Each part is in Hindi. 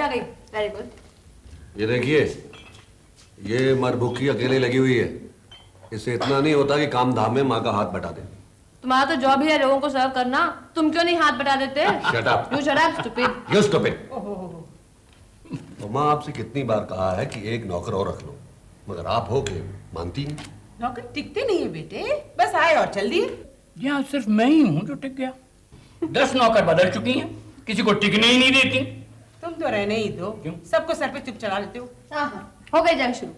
आ गई। Very good. ये देखिए, ये मरभुक्की अकेले लगी हुई है। इससे इतना नहीं होता कि काम धाम में माँ का हाथ बटा दे। तुम्हारा तो जॉब ही है लोगों को सर्व करना, तुम क्यों नहीं हाथ बटा देते? Shut up. You shut up stupid. You stupid. तो माँ आपसे कितनी बार कहा है कि एक नौकर और रख लो, मगर आप हो के मानती नहीं। नौकर टिकते नहीं है बेटे, बस आए और चल दिए। यहाँ सिर्फ मैं ही हूँ जो टिक गया। 10 नौकर बदल चुकी हैं, किसी को टिकने ही नहीं देती। तुम तो रहने ही दो, क्यों? सबको सर पे चुप चढ़ा लेते हो। हो गई जंग शुरू।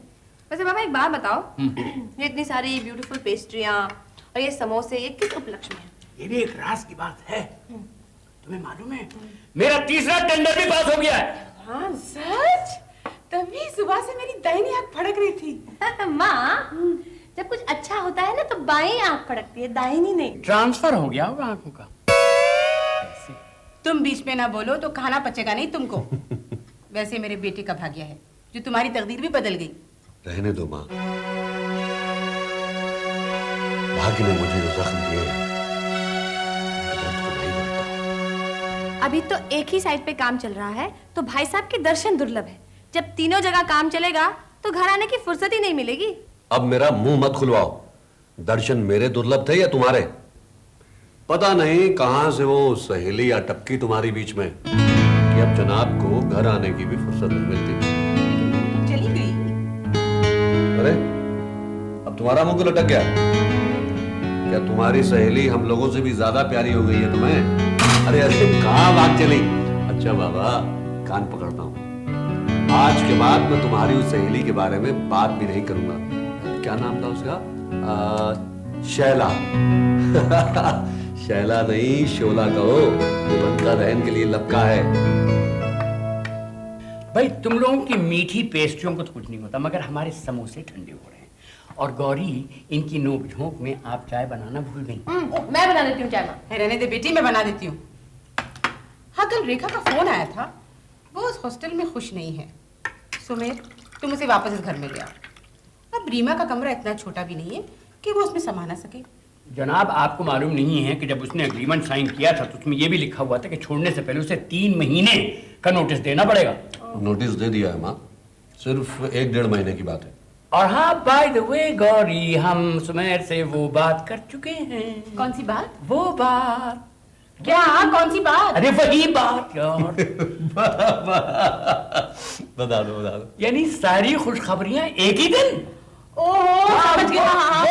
वैसे बाबा एक बात बताओ, ये इतनी सारी ब्यूटीफुल पेस्ट्रियाँ और ये समोसे, ये किस उपलक्ष्य में है? ये भी एक राज की बात है। तुम्हें मालूम है, मेरा तीसरा टेंडर भी पास हो गया है। हाँ सच? तभी सुबह से मेरी दाहिनी आंख फड़क रही थी। माँ, जब कुछ अच्छा होता है ना तो बाईं आंख फड़कती है, दाहिनी नहीं। ट्रांसफर हो गया होगा आंखों का। तुम बीच में ना बोलो तो खाना पचेगा नहीं तुमको। वैसे मेरे बेटे का भाग्य है जो तुम्हारी तकदीर भी बदल गई। रहने दो माँ, भाग्य ने मुझे जो जख्म दिए हैं, उनके दर्द को नहीं जानता। अभी तो एक ही साइड पे काम चल रहा है, तो भाई साहब के दर्शन दुर्लभ है। जब तीनों जगह काम चलेगा तो घर आने की फुर्सत ही नहीं मिलेगी। अब मेरा मुंह मत खुलवाओ। दर्शन मेरे दुर्लभ थे या तुम्हारे? पता नहीं कहां से वो सहेली या टपकी तुम्हारी बीच में कि अब जनाब को घर आने की भी फुर्सत नहीं मिलती। चली गई। अरे, अब तुम्हारा मुंह क्यों लटक गया? क्या तुम्हारी सहेली हम लोगों से भी ज्यादा प्यारी हो गई है तुम्हें? अरे अरे, कहाँ भाग चली? अच्छा बाबा, कान पकड़ता हूँ। आज के बाद मैं तुम्हारी उस सहेली के बारे में बात भी नहीं करूंगा। क्या नाम था उसका? शैला। शैला नहीं, शोला कहो। बनका रहन के लिए लपका है। भाई तुम लोगों की मीठी पेस्ट्रियों को तो कुछ नहीं होता, मगर हमारे समोसे ठंडे हो रहे हैं। और गौरी, इनकी नोक झोंक में आप चाय बनाना भूल गई। मैं बना देती हूँ चाय। माँ, रहने दे बेटी, मैं बना देती हूँ। हाँ, कल रेखा का फोन आया था, वो उस हॉस्टल में खुश नहीं है। सुमेर, तुम उसे वापस इस घर में ले आओ। अब रीमा का कमरा इतना छोटा भी नहीं है कि वो उसमें समा ना सके। जनाब, आपको मालूम नहीं है कि जब उसने एग्रीमेंट साइन किया था तो उसमें यह भी लिखा हुआ था कि छोड़ने से पहले उसे 3 महीने का नोटिस देना पड़ेगा। नोटिस दे दिया है माँ, सिर्फ 1-1.5 महीने की बात है। और हाँ, बाय द वे गौरी, हम सुमेर से वो बात कर चुके हैं। कौन सी बात? वो बात। क्या? कौन सी बात? अरे वही बात यार। बता दो। यानी सारी खुशखबरियां एक ही दिन। ओहो, समझ गई। हाँ,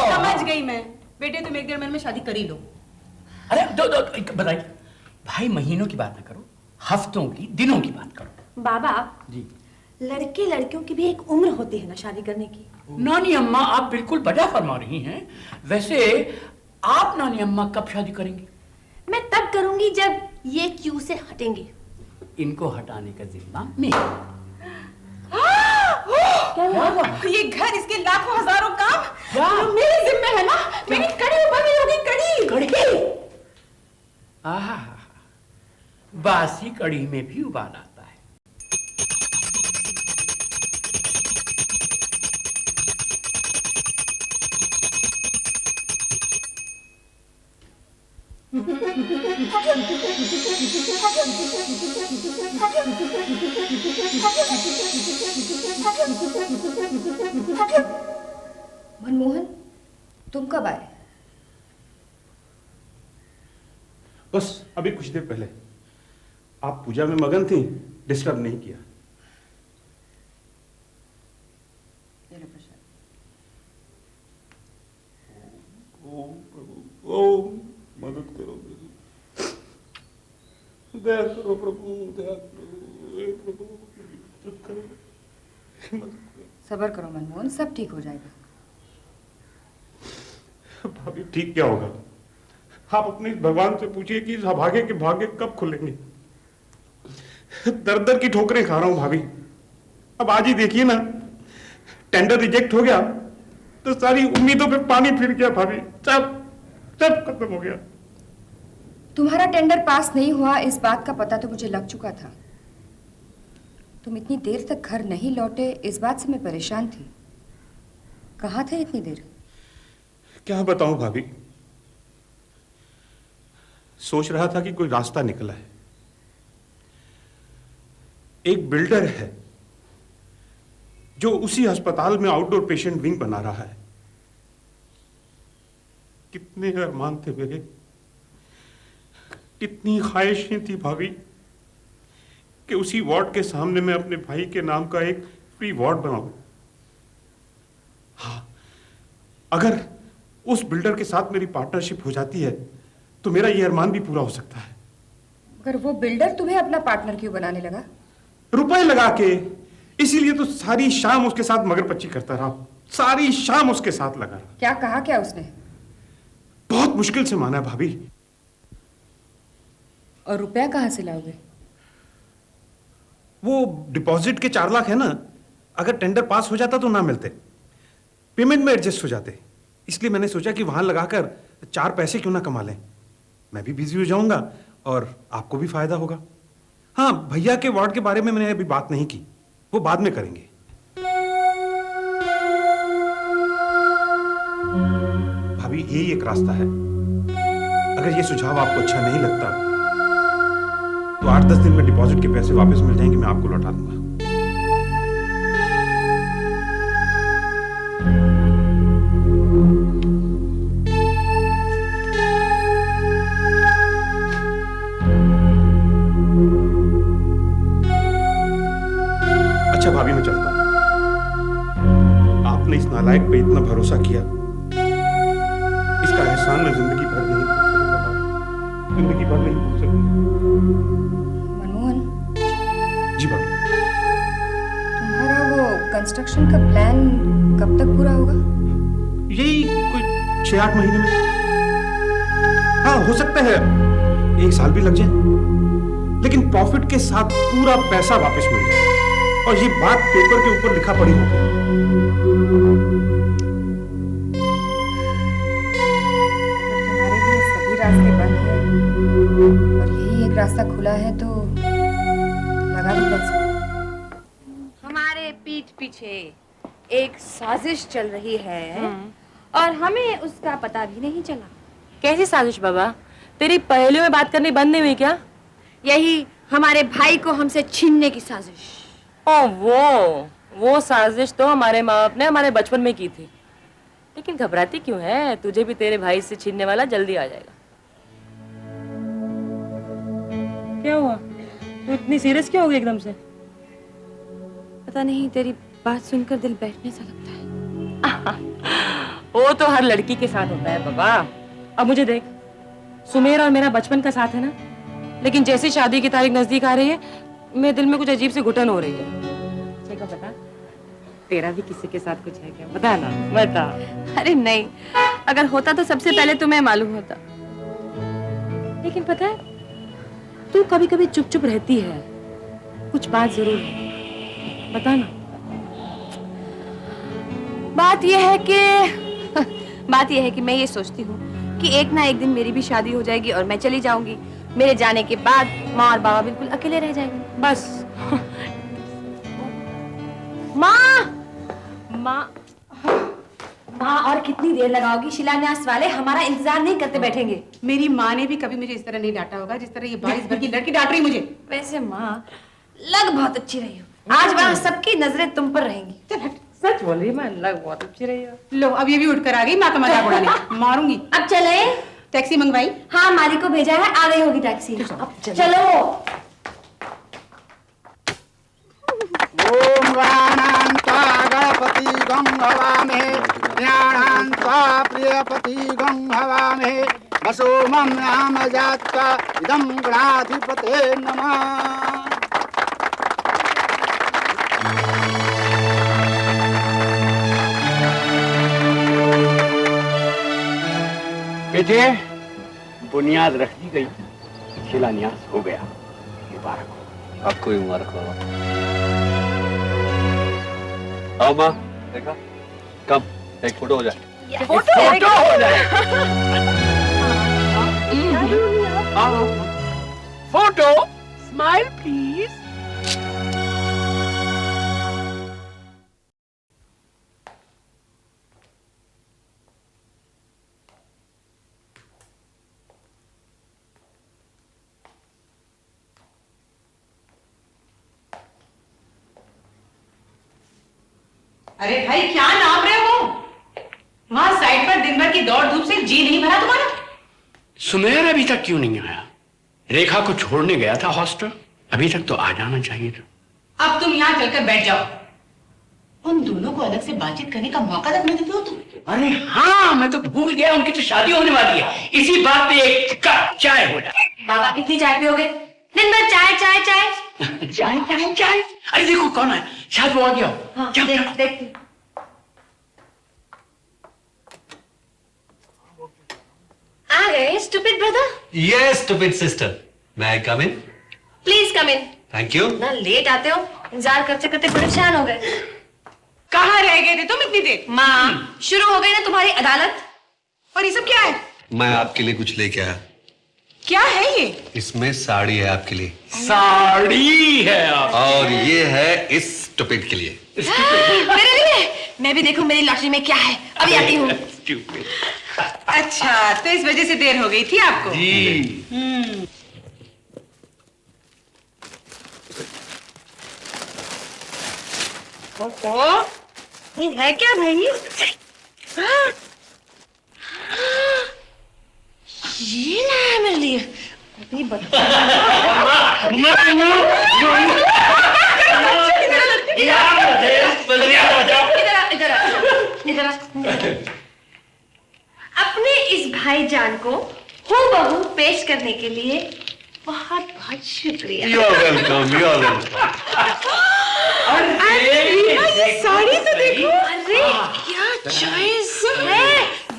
समझ गई मैं। बेटे, तुम 1-1.5 महीने में शादी कर ही लो। अरे दो बताइए भाई, महीनों की बात ना करो, हफ्तों की, दिनों की बात करो। बाबा जी, लड़के लड़कियों की भी एक उम्र होती है ना शादी करने की। नानी अम्मा, आप बिल्कुल बजा फरमा रही हैं। वैसे आप नानी अम्मा कब शादी करेंगी? मैं तब करूंगी जब ये क्यू से हटेंगे। इनको हटाने का जिम्मा मेरा। ये घर, इसके लाखों हजारों काम क्या? मेरे जिम्मे है ना। मेरी कड़ी उबल रही होगी। कड़ी। आहा, बासी कड़ी में भी उबाल आता है। मनमोहन, तुम कब आए? बस अभी कुछ देर पहले। आप पूजा में मगन थी, डिस्टर्ब नहीं किया। ओम प्रभु, ओम मदद करो, दया करो प्रभु, दया करो, हे प्रभु, मदद करो। सब्र करो मनमोहन, सब ठीक हो जाएगा। भाभी, ठीक क्या होगा? आप अपने भगवान से पूछिए कि इस अभागे के भाग्य कब खुलेंगे। दर दर की ठोकरें खा रहा हूं भाभी। अब आज ही देखिए ना, टेंडर रिजेक्ट हो गया तो सारी उम्मीदों पे पानी फिर गया भाभी। सब खत्म हो गया। तुम्हारा टेंडर पास नहीं हुआ इस बात का पता तो मुझे लग चुका था। तुम इतनी देर तक घर नहीं लौटे, इस बात से मैं परेशान थी। कहाँ थे इतनी देर? क्या बताऊं भाभी, सोच रहा था कि कोई रास्ता निकला है। एक बिल्डर है जो उसी अस्पताल में आउटडोर पेशेंट विंग बना रहा है। कितने अरमान थे मेरे, कितनी ख्वाहिशें थी भाभी कि उसी वार्ड के सामने मैं अपने भाई के नाम का एक फ्री वार्ड बनाऊं। हाँ, अगर उस बिल्डर के साथ मेरी पार्टनरशिप हो जाती है तो मेरा यह अरमान भी पूरा हो सकता है। अगर वो बिल्डर तुम्हें अपना पार्टनर क्यों बनाने लगा? रुपए लगा के। इसीलिए तो सारी शाम उसके साथ मगरपच्ची करता रहा, सारी शाम उसके साथ लगा रहा। क्या कहा क्या उसने? बहुत मुश्किल से माना भाभी। और रुपया कहाँ से लाओगे? वो डिपॉजिट के 4 लाख है ना, अगर टेंडर पास हो जाता तो ना मिलते, पेमेंट में एडजस्ट हो जाते। इसलिए मैंने सोचा कि वहां लगाकर 4 पैसे क्यों ना कमा लें। मैं भी बिजी हो जाऊंगा और आपको भी फायदा होगा। हाँ, भैया के वार्ड के बारे में मैंने अभी बात नहीं की, वो बाद में करेंगे। भाभी, यही एक रास्ता है। अगर ये सुझाव आपको अच्छा नहीं लगता तो 8-10 दिन में डिपॉजिट के पैसे वापस मिल जाएंगे, मैं आपको लौटा दूंगा। अच्छा भाभी, मैं चलता हूं। आपने इस नालायक पे इतना भरोसा किया, इसका एहसान मैं जिंदगी भर नहीं भूल सकूंगा भाभी, जिंदगी भर नहीं भूल सकूंगा। मनमोहन, जी भाभी। तुम्हारा वो कंस्ट्रक्शन का प्लान कब तक पूरा होगा? यही कोई 6-8 महीने में। हाँ, हो सकता है 1 साल भी लग जाए, लेकिन प्रॉफिट के साथ पूरा पैसा वापस मिल जाए और ये बात पेपर के ऊपर लिखा पड़ी होगी। तुम्हारे लिए सभी रास्ते बंद हैं और यही एक रास्ता खुला है तो लगा दो पैसे। हमारे पीठ पीछे एक साजिश चल रही है और हमें उसका पता भी नहीं चला। कैसी साजिश बाबा? तेरी पहेलियों में बात करनी बंद नहीं हुई क्या? यही हमारे भाई को हमसे छीनने की साजिश। ओ वो साजिश तो हमारे माँ बाप ने हमारे बचपन में की थी। लेकिन घबराती क्यों है? तुझे भी तेरे भाई से छीनने वाला जल्दी आ जाएगा। क्या हुआ? तू इतनी सीरियस क्यों हो गई एकदम से? पता नहीं, तेरी बात सुनकर दिल बैठने सा लगता है। वो तो हर लड़की के साथ होता है बाबा। अब मुझे देख, सुमेर और मेरा बचपन का साथ है ना, लेकिन जैसे शादी की तारीख नजदीक आ रही है मेरे दिल में कुछ अजीब सी घुटन हो रही है। देखो बता, तेरा भी किसी के साथ कुछ है क्या? बता ना, बता। अरे नहीं, अगर होता तो सबसे पहले तुम्हें मालूम होता। लेकिन पता है, तू कभी कभी चुप चुप रहती है, कुछ बात जरूर है, बता ना। बात यह है कि मैं ये सोचती हूँ कि एक ना एक दिन मेरी भी शादी हो जाएगी और मैं चली जाऊंगी। मेरे जाने के बाद माँ और बाबा बिल्कुल अकेले रह जाएंगे। बस। माँ और कितनी देर लगाओगी? शिलान्यास वाले हमारा इंतजार नहीं करते बैठेंगे। मेरी माँ ने भी कभी मुझे इस तरह नहीं डांटा होगा जिस तरह ये 22 भर की लड़की डांट रही मुझे। वैसे माँ, लग बहुत अच्छी रही हो। आज वहाँ सबकी नजरें तुम पर रहेंगी। चल हट। सच बोल रही है, मैं लग बहुत अच्छी रही है। लो, अब ये भी उठकर आ गई माँ का मजाक उड़ाने। मारूंगी। अब चले? टैक्सी मंगवाई? हाँ, मालिक को भेजा है, आ गई होगी टैक्सी। अब चलो। ओम गणान्त्वा गणपति गं हवामहे ज्ञानान्त्वा प्रियपति गं हवामहे वसो मम नाम जात्वा इदं गणाधिपते नमः। बेटे, बुनियाद रख दी गई, शिलान्यास हो गया। मुबारक हो। आपको भी मुबारक हो। आओ माँ, देखा कब एक फोटो हो जाए। फोटो हो जाए। Photo, smile please. अरे भाई क्या नाप रहे हो? वहां साइड पर दिन भर की दौड़ धूप से जी नहीं भरा तुम्हारा? सुमेर अभी तक क्यों नहीं आया? रेखा को छोड़ने गया था हॉस्टल, अभी तक तो आ जाना चाहिए था। अब तुम यहाँ चलकर बैठ जाओ। उन दोनों को अलग से बातचीत करने का मौका तक नहीं देते हो तुम। अरे हाँ, मैं तो भूल गया, उनकी तो शादी होने वाली है। इसी बात पे एक कप चाय हो जाए। बाबा कितनी चाय पियोगे? दिन भर चाय चाय चाय। चाय चाय चाय। अरे देखो कौन है, शायद वो आ गया। हाँ, जाओ, देख जाओ। देख। आ गए stupid brother. Yes, stupid sister. May I come in? Please come in. Thank you. ना लेट आते हो, इंतजार करते करते परेशान हो गए। कहाँ रह गए थे तुम इतनी देर? माँ, शुरू हो गई ना तुम्हारी अदालत। और ये सब क्या है? मैं आपके लिए कुछ लेके आया। क्या है ये? इसमें साड़ी है आपके लिए साड़ी है आप। और ये है इस स्टूपिड के लिए। मेरे लिए? मैं भी देखूं मेरी लॉटरी में क्या है। अभी आती हूँ। अच्छा, तो इस वजह से देर हो गई थी आपको? जी। ये है क्या भाई? ये लाया है मेरे लिए। अभी इधर आ। अपने इस भाईजान को हूबहू पेश करने के लिए बहुत बहुत शुक्रिया। You're welcome. You're welcome. ये साड़ी तो देखो। अरे क्या चॉइस है।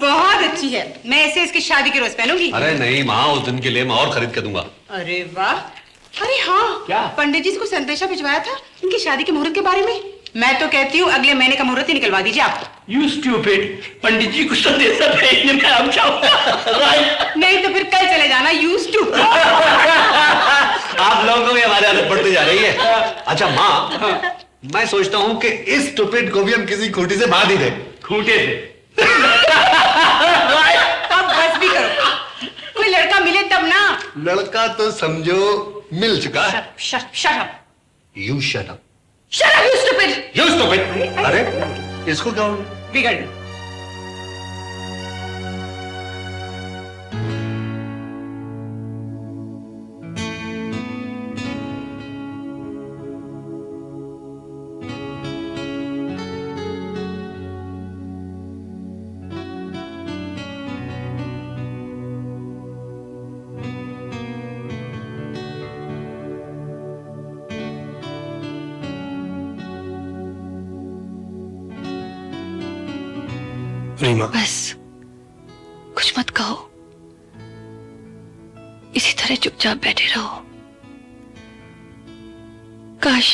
बहुत अच्छी है, मैं इसे इसकी शादी के रोज पहनूंगी। अरे नहीं माँ, उस दिन के लिए मैं और खरीद के दूंगा। अरे वाह। अरे हाँ, क्या? पंडित जी को संदेशा भिजवाया था इनकी शादी के मुहूर्त के बारे में। मैं तो कहती हूँ अगले महीने का मुहूर्त ही निकलवा दीजिए आप। You stupid, पंडित जी को संदेशा भेजने में आप जाओ। Right? नहीं तो फिर कल चले जाना। Used to. आप लोगों को भी हमारी आदत बढ़ती जा रही है। अच्छा माँ, मैं सोचता हूँ कि इस स्टूपिड को भी हम किसी खूंटी से बांध ही दें। खूंटे से। अब बस भी करो, कोई लड़का मिले तब ना। लड़का तो समझो मिल चुका है। Shut up. You shut up. Shut up, you stupid! You stupid. अरे इसको क्या हो गया? बिगड़। रीमा, बस कुछ मत कहो, इसी तरह चुपचाप बैठे रहो। काश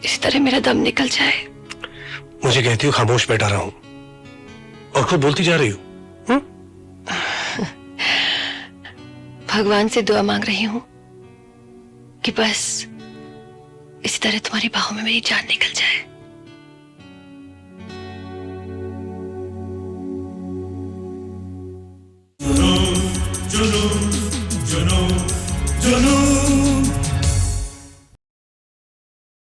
इसी तरह मेरा दम निकल जाए। मुझे कहती हो खामोश बैठा रहा हूं और खुद बोलती जा रही हो। भगवान से दुआ मांग रही हूं कि बस इसी तरह तुम्हारी बाहों में मेरी जान निकल जाए।